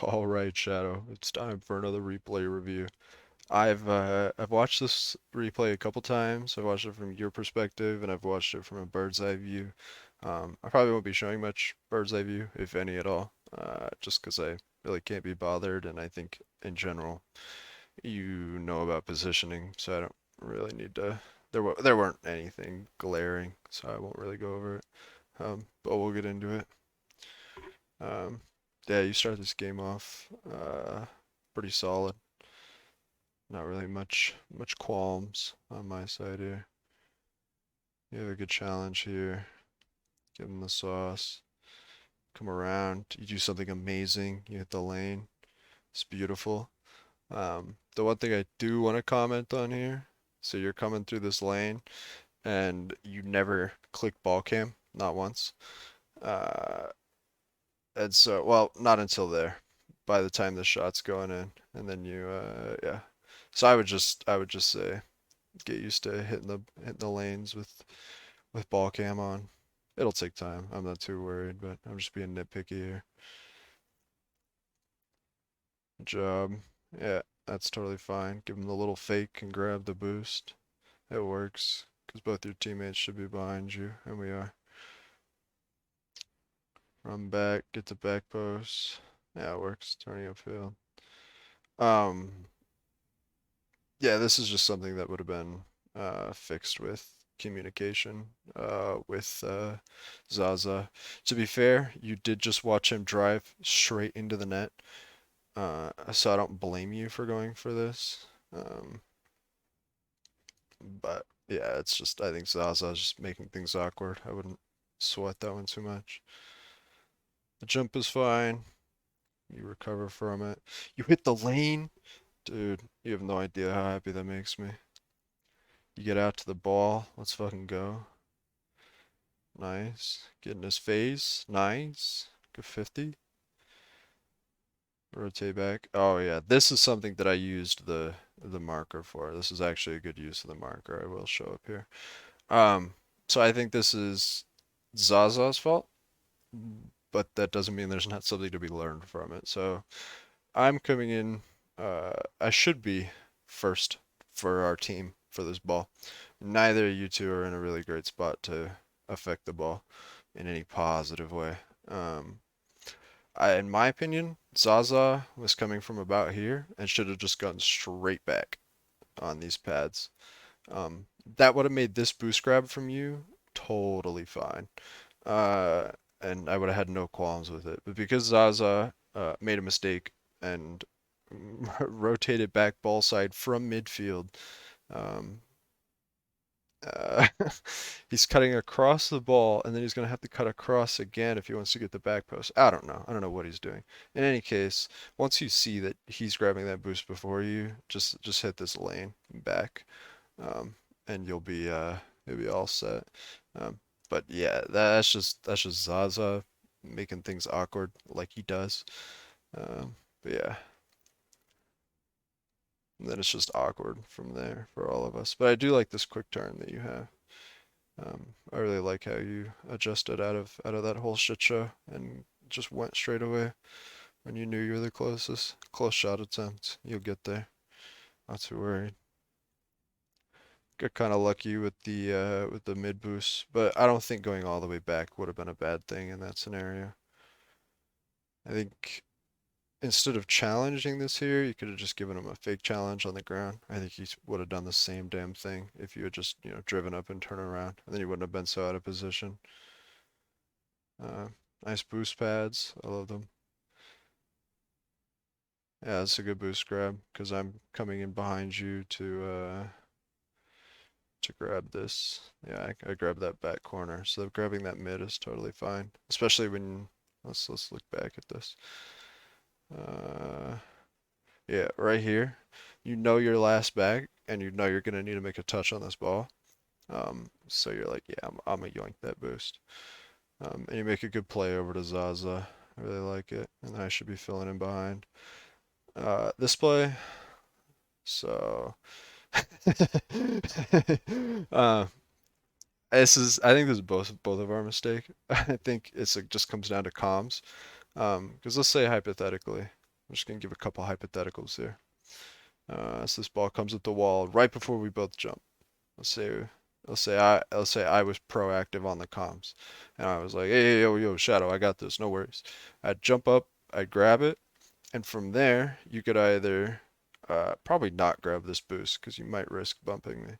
All right, Shadow. It's time for another replay review. I've watched this replay a couple times. I've watched it from your perspective, and I've watched it from a bird's eye view. I probably won't be showing much bird's eye view, if any at all, just because I really can't be bothered, and I think in general you know about positioning, so I don't really need to. There weren't anything glaring, so I won't really go over it. But we'll get into it. Um, yeah, you start this game off pretty solid. Not really much qualms on my side here. You have a good challenge here. Give him the sauce. Come around. You do something amazing. You hit the lane. It's beautiful. The one thing I do want to comment on here. So you're coming through this lane and you never click ball cam, not once. Uh, and so, well, not until there. By the time the shot's going in, and then yeah. So I would just say get used to hitting the lanes with ball cam on. It'll take time. I'm not too worried, but I'm just being nitpicky here. Good job. Yeah, that's totally fine. Give him the little fake and grab the boost. It works because both your teammates should be behind you, and we are. Run back, get the back post. Yeah, it works. Turning upfield. Um, yeah, this is just something that would have been fixed with communication with Zaza. To be fair, you did just watch him drive straight into the net, so I don't blame you for going for this. But yeah, it's just I think Zaza's just making things awkward. I wouldn't sweat that one too much. The jump is fine. You recover from it. You hit the lane. Dude, you have no idea how happy that makes me. You get out to the ball. Let's fucking go. Nice. Get in his face. Nice. Good 50. Rotate back. Oh yeah, this is something that I used the marker for. This is actually a good use of the marker. I will show up here. Um, so I think this is Zaza's fault, but that doesn't mean there's not something to be learned from it. So I'm coming in. I should be first for our team for this ball. Neither of you two are in a really great spot to affect the ball in any positive way. Um, in my opinion, Zaza was coming from about here and should have just gone straight back on these pads. That would have made this boost grab from you totally fine. Uh, and I would have had no qualms with it. But because Zaza made a mistake and rotated back ball side from midfield, um, uh, he's cutting across the ball, and then he's going to have to cut across again if he wants to get the back post. I don't know. I don't know what he's doing. In any case, once you see that he's grabbing that boost before you, just hit this lane back, um, and you'll be all set. Um, but yeah, that's just Zaza making things awkward like he does. But yeah, and then it's just awkward from there for all of us. But I do like this quick turn that you have. I really like how you adjusted out of that whole shit show and just went straight away when you knew you were the closest. Close shot attempt. You'll get there. Not too worried. Got kind of lucky with the mid boost, but I don't think going all the way back would have been a bad thing in that scenario. I think instead of challenging this here, you could have just given him a fake challenge on the ground. I think he would have done the same damn thing if you had just, driven up and turned around, and then he wouldn't have been so out of position. Uh, nice boost pads. I love them. Yeah, it's a good boost grab because I'm coming in behind you to grab this. Yeah, I grabbed that back corner, so grabbing that mid is totally fine. Especially when let's look back at this. Uh, yeah, right here. You know your last back, and you know you're gonna need to make a touch on this ball. So you're like, yeah, I'm gonna yoink that boost. And you make a good play over to Zaza. I really like it, and then I should be filling in behind. This play. So, uh, I think this is both of our mistake. I think it just comes down to comms. Because let's say hypothetically, I'm just gonna give a couple hypotheticals here. So this ball comes at the wall right before we both jump. Let's say let's say I was proactive on the comms, and I was like, hey, yo, yo, Shadow, I got this, no worries. I'd jump up, I'd grab it, and from there you could either probably not grab this boost because you might risk bumping me.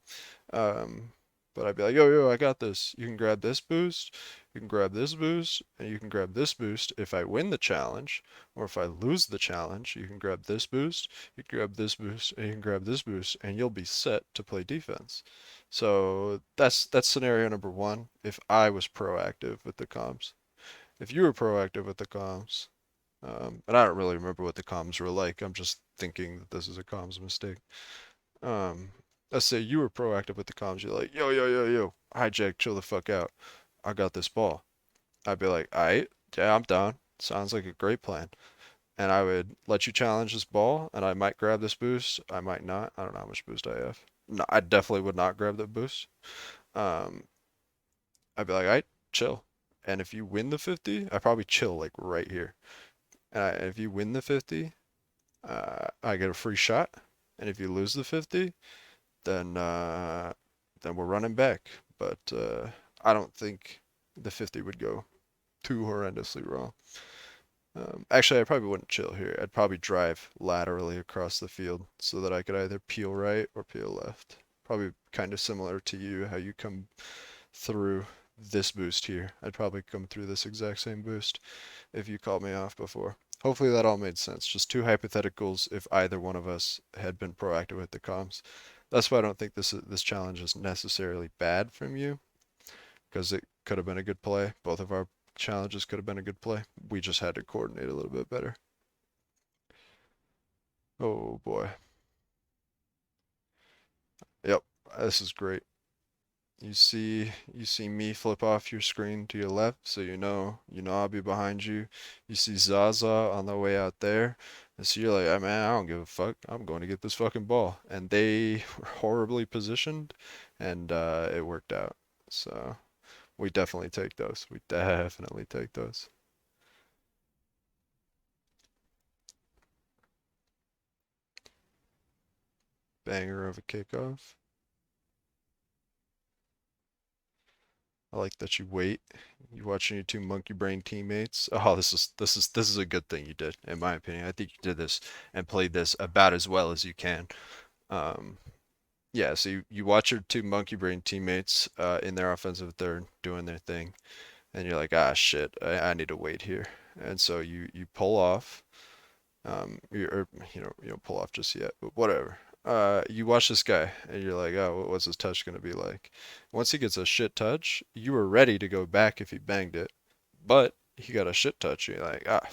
Um, but I'd be like, yo, yo, I got this. You can grab this boost, you can grab this boost, and you can grab this boost if I win the challenge, or if I lose the challenge, you can grab this boost, you can grab this boost, and you can grab this boost, and you'll be set to play defense. So that's scenario number one if I was proactive with the comms. If you were proactive with the comms, and I don't really remember what the comms were like, I'm just thinking that this is a comms mistake. Um, let's say you were proactive with the comms. You're like, yo, yo, yo, yo, hijack, chill the fuck out. I got this ball. I'd be like, alright, yeah, I'm down. Sounds like a great plan. And I would let you challenge this ball, and I might grab this boost. I might not. I don't know how much boost I have. No, I definitely would not grab that boost. Um, I'd be like, alright, chill. And if you win the 50, I probably chill like right here. And if you win the 50, I get a free shot. And if you lose the 50, then then we're running back. But I don't think the 50 would go too horrendously wrong. Actually, I probably wouldn't chill here. I'd probably drive laterally across the field so that I could either peel right or peel left. Probably kind of similar to you, how you come through this boost here. I'd probably come through this exact same boost if you called me off before. Hopefully that all made sense. Just two hypotheticals if either one of us had been proactive with the comms. That's why I don't think this challenge is necessarily bad from you, because it could have been a good play. Both of our challenges could have been a good play. We just had to coordinate a little bit better. Oh boy. Yep, this is great. You see me flip off your screen to your left, so you know I'll be behind you. You see Zaza on the way out there, and so you're like, "Ah, man, I don't give a fuck. I'm going to get this fucking ball." And they were horribly positioned, and it worked out. So we definitely take those. We definitely take those. Banger of a kickoff. I like that you wait. You watching your two monkey brain teammates. Oh, this is a good thing you did, in my opinion. I think you did this and played this about as well as you can. Um, yeah, so you watch your two monkey brain teammates in their offensive third doing their thing, and you're like, ah, shit, I need to wait here. And so you pull off. Or, you don't pull off just yet, but whatever. You watch this guy, and you're like, oh, what's his touch gonna be like? Once he gets a shit touch, you were ready to go back if he banged it, but he got a shit touch. You're like, ah,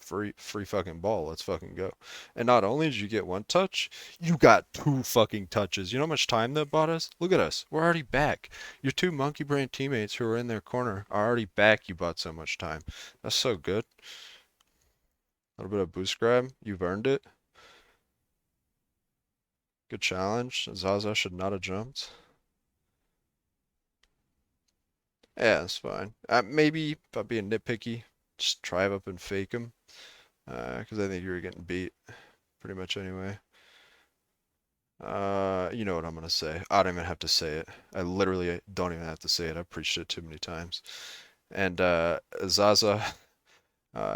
free fucking ball. Let's fucking go. And not only did you get one touch, you got two fucking touches. You know how much time that bought us? Look at us. We're already back. Your two monkey brain teammates who are in their corner are already back. You bought so much time. That's so good. A little bit of boost grab. You've earned it. Good challenge. Zaza should not have jumped. Yeah, that's fine. Maybe if I'm being nitpicky, just drive up and fake him. Because I think you were getting beat pretty much anyway. You know what I'm gonna say. I don't even have to say it. I literally don't even have to say it. I've preached it too many times. And Zaza,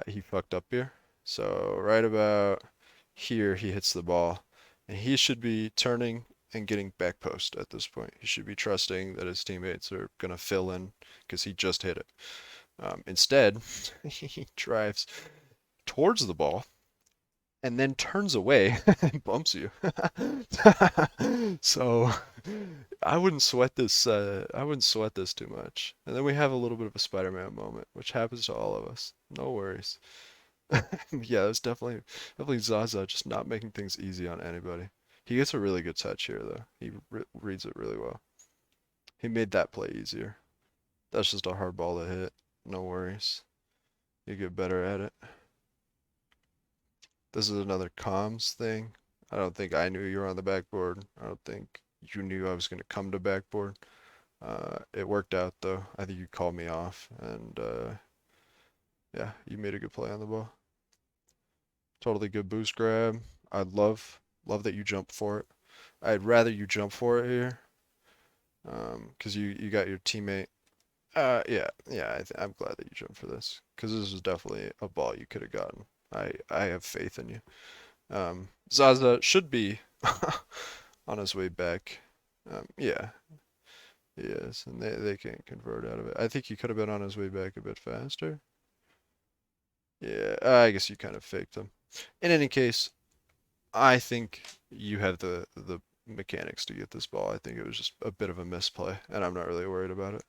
he fucked up here. So right about here, he hits the ball, and he should be turning and getting back post at this point. He should be trusting that his teammates are gonna fill in because he just hit it. Instead, he drives towards the ball and then turns away and bumps you. So I wouldn't sweat this. I wouldn't sweat this too much. And then we have a little bit of a Spider-Man moment, which happens to all of us. No worries. Yeah, it's definitely Zaza just not making things easy on anybody. He gets a really good touch here though. He reads it really well. He made that play easier. That's just a hard ball to hit. No worries. You get better at it. This is another comms thing. I don't think I knew you were on the backboard. I don't think you knew I was going to come to backboard. It worked out though. I think you called me off, and yeah, you made a good play on the ball. Totally good boost grab. I love that you jump for it. I'd rather you jump for it here, 'cause you got your teammate. Yeah. I'm glad that you jumped for this, 'cause this is definitely a ball you could have gotten. I have faith in you. Zaza should be on his way back. Yeah, he is, and they can't convert out of it. I think he could have been on his way back a bit faster. Yeah, I guess you kind of faked him. In any case, I think you have the mechanics to get this ball. I think it was just a bit of a misplay, and I'm not really worried about it.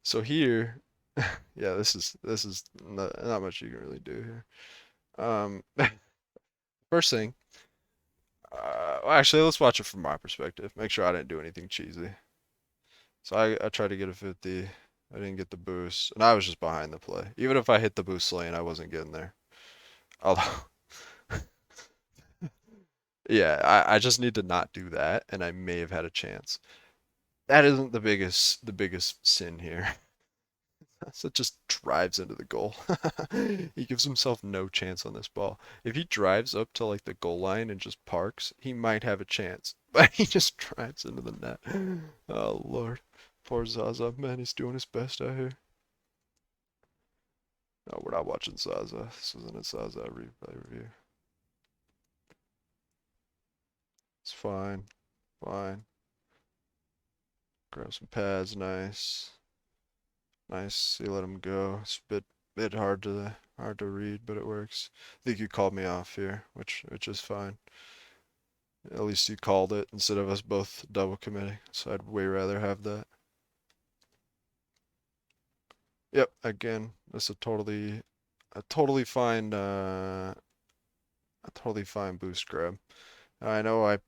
So here, yeah, this is not much you can really do here. First thing, well, actually, let's watch it from my perspective. Make sure I didn't do anything cheesy. So I tried to get a 50. I didn't get the boost, and I was just behind the play. Even if I hit the boost lane, I wasn't getting there. Although, yeah, I just need to not do that, and I may have had a chance. That isn't the biggest sin here. So it just drives into the goal. He gives himself no chance on this ball. If he drives up to like the goal line and just parks, he might have a chance. But he just drives into the net. Oh Lord. Poor Zaza, man, he's doing his best out here. No, we're not watching Zaza. This isn't a Zaza replay review. It's fine. Fine. Grab some pads, nice. Nice. You let him go. It's a bit hard to read, but it works. I think you called me off here, which is fine. At least you called it instead of us both double committing. So I'd way rather have that. Yep, again, that's a totally fine a totally fine boost grab. I know I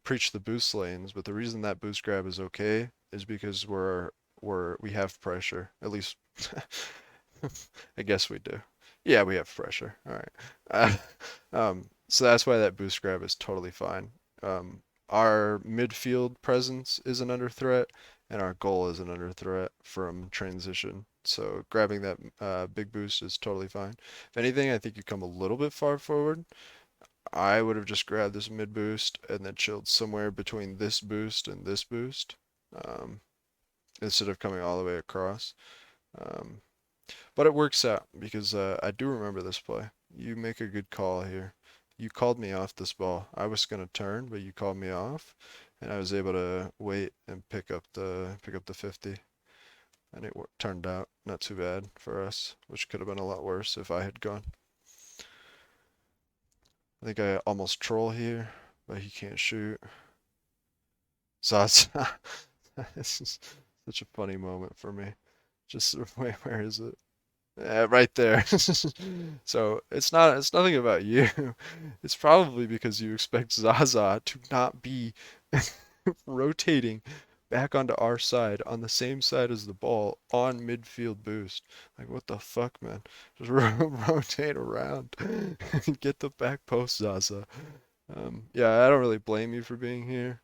preach the boost lanes, but the reason that boost grab is okay is because we have pressure. At least I guess we do. Yeah, we have pressure. All right. So that's why that boost grab is totally fine. Our midfield presence isn't under threat, and our goal isn't under threat from transition. So grabbing that big boost is totally fine. If anything, I think you come a little bit far forward. I would have just grabbed this mid boost and then chilled somewhere between this boost and this boost, um, instead of coming all the way across. Um, but it works out because I do remember this play. You make a good call here. You called me off this ball. I was gonna turn, but you called me off, and I was able to wait and pick up the 50, and it turned out not too bad for us, which could have been a lot worse if I had gone. I think I almost troll here, but he can't shoot. So it's this is such a funny moment for me. Just wait, where is it? Right there. So it's nothing about you. It's probably because you expect Zaza to not be rotating back onto our side on the same side as the ball on midfield boost. Like what the fuck, man? Just rotate around and get the back post, Zaza. Yeah, I don't really blame you for being here.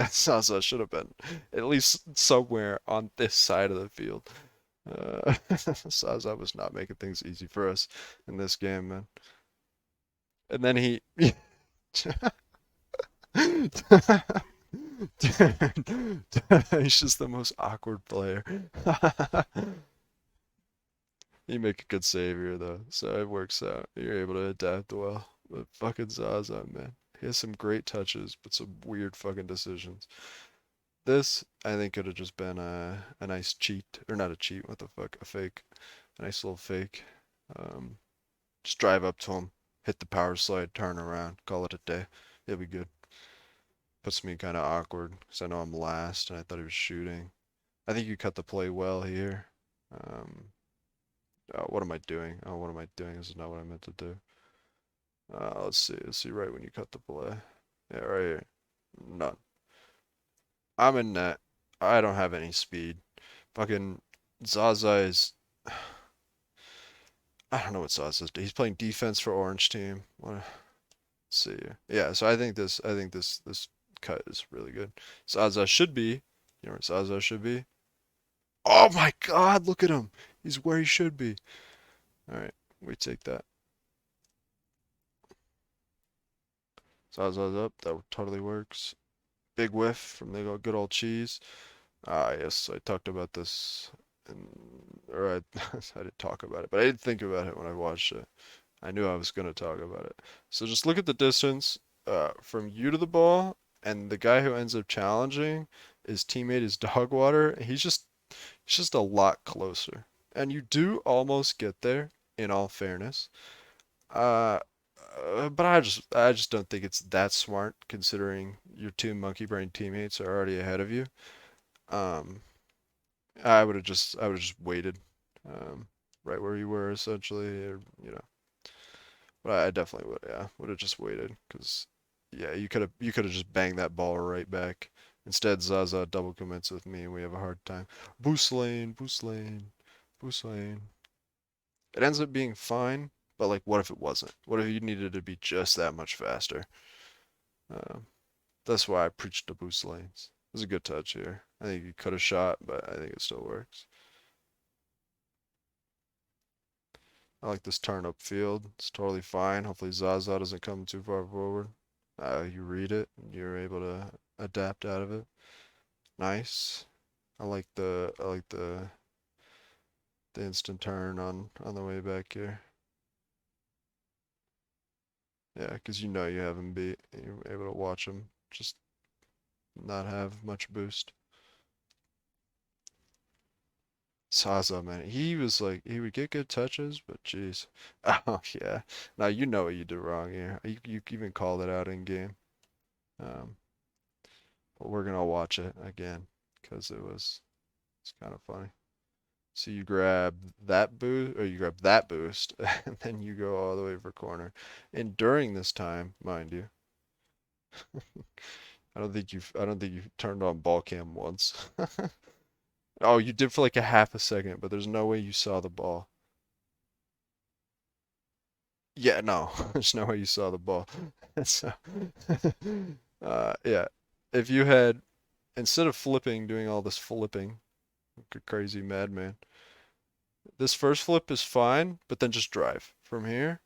Zaza should have been at least somewhere on this side of the field. Zaza was not making things easy for us in this game, man. And then he, he's just the most awkward player. You make a good save here, though, so it works out. You're able to adapt well. But fucking Zaza, man. He has some great touches, but some weird fucking decisions. This, I think, could have just been a nice cheat, or not a cheat, what the fuck, a fake. A nice little fake. Um, just drive up to him, hit the power slide, turn around, call it a day. It'll be good. Puts me kind of awkward because I know I'm last and I thought he was shooting. I think you cut the play well here. Um, oh, what am I doing? Oh, what am I doing? This is not what I meant to do. Let's see. Let's see right when you cut the play. Yeah, right here. None. I'm in net. I don't have any speed. Fucking Zaza is. I don't know what Zaza's doing. He's playing defense for Orange team. Let's see. Yeah, so I think this cut is really good. Zaza should be. You know where Zaza should be? Oh my God, look at him. He's where he should be. All right, we take that. Zaza's up. That totally works. Big whiff from the good old cheese. Ah, yes, I talked about this, or I didn't talk about it, but I did think about it when I watched it. I knew I was going to talk about it. So just look at the distance from you to the ball, and the guy who ends up challenging his teammate is Dogwater. He's just a lot closer, and you do almost get there. In all fairness, uh, but I just don't think it's that smart considering your two monkey brain teammates are already ahead of you. Um, I would have just waited, um, right where you were essentially, or, but I definitely would, yeah, would have just waited because, yeah, you could have just banged that ball right back. Instead, Zaza double commits with me and we have a hard time. Boost lane, boost lane, boost lane. It ends up being fine, but like, what if it wasn't? What if you needed to be just that much faster? Um, that's why I preached the boost lanes. It was a good touch here. I think you could have shot, but I think it still works. I like this turn up field. It's totally fine. Hopefully Zaza doesn't come too far forward. You read it, and you're able to adapt out of it. Nice. I like the instant turn on the way back here. Yeah, because you know you have him beat. You're able to watch him just not have much boost. Zaza, man, he was like he would get good touches, but jeez. Oh yeah. Now you know what you did wrong here. You even called it out in game. Um, but we're gonna watch it again because it's kind of funny. So you grab that boost, or you grab that boost, and then you go all the way for corner. And during this time, mind you, I don't think you've turned on ball cam once. Oh, you did for like a half a second, but there's no way you saw the ball. Yeah, no, there's no way you saw the ball. So, yeah, if you had instead of flipping, doing all this flipping, like a crazy madman, this first flip is fine, but then just drive from here.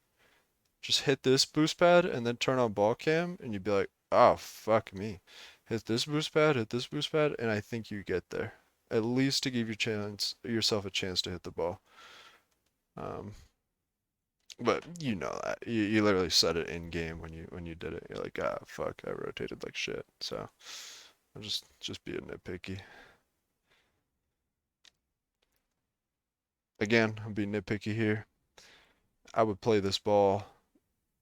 Just hit this boost pad and then turn on ball cam, and you'd be like, oh, fuck me. Hit this boost pad, and I think you get there. At least to give yourself a chance to hit the ball. Um, but you know that. You literally said it in game when you did it. You're like, ah, fuck, I rotated like shit. So I'm just being nitpicky. Again, I'm being nitpicky here. I would play this ball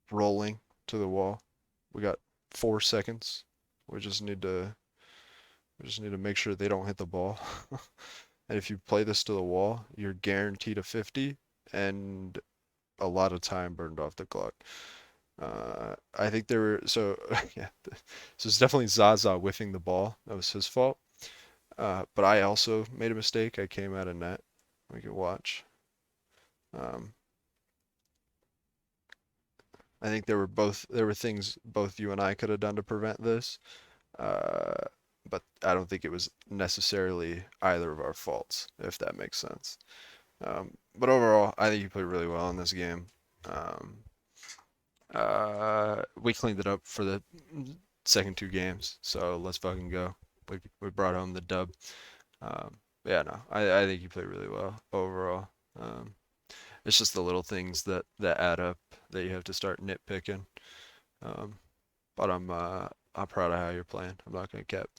rolling to the wall. We got 4 seconds. We just need to we just need to make sure they don't hit the ball. And if you play this to the wall, you're guaranteed a 50 and a lot of time burned off the clock. I think there were yeah. So it's definitely Zaza whiffing the ball. That was his fault. But I also made a mistake. I came out of net. We can watch. Um, I think there were things both you and I could have done to prevent this. Uh, but I don't think it was necessarily either of our faults, if that makes sense. But overall, I think you played really well in this game. Um, we cleaned it up for the second two games, so let's fucking go. We brought home the dub. Yeah, no, I think you played really well overall. Um, it's just the little things that add up that you have to start nitpicking. Um, but I'm proud of how you're playing. I'm not gonna cap.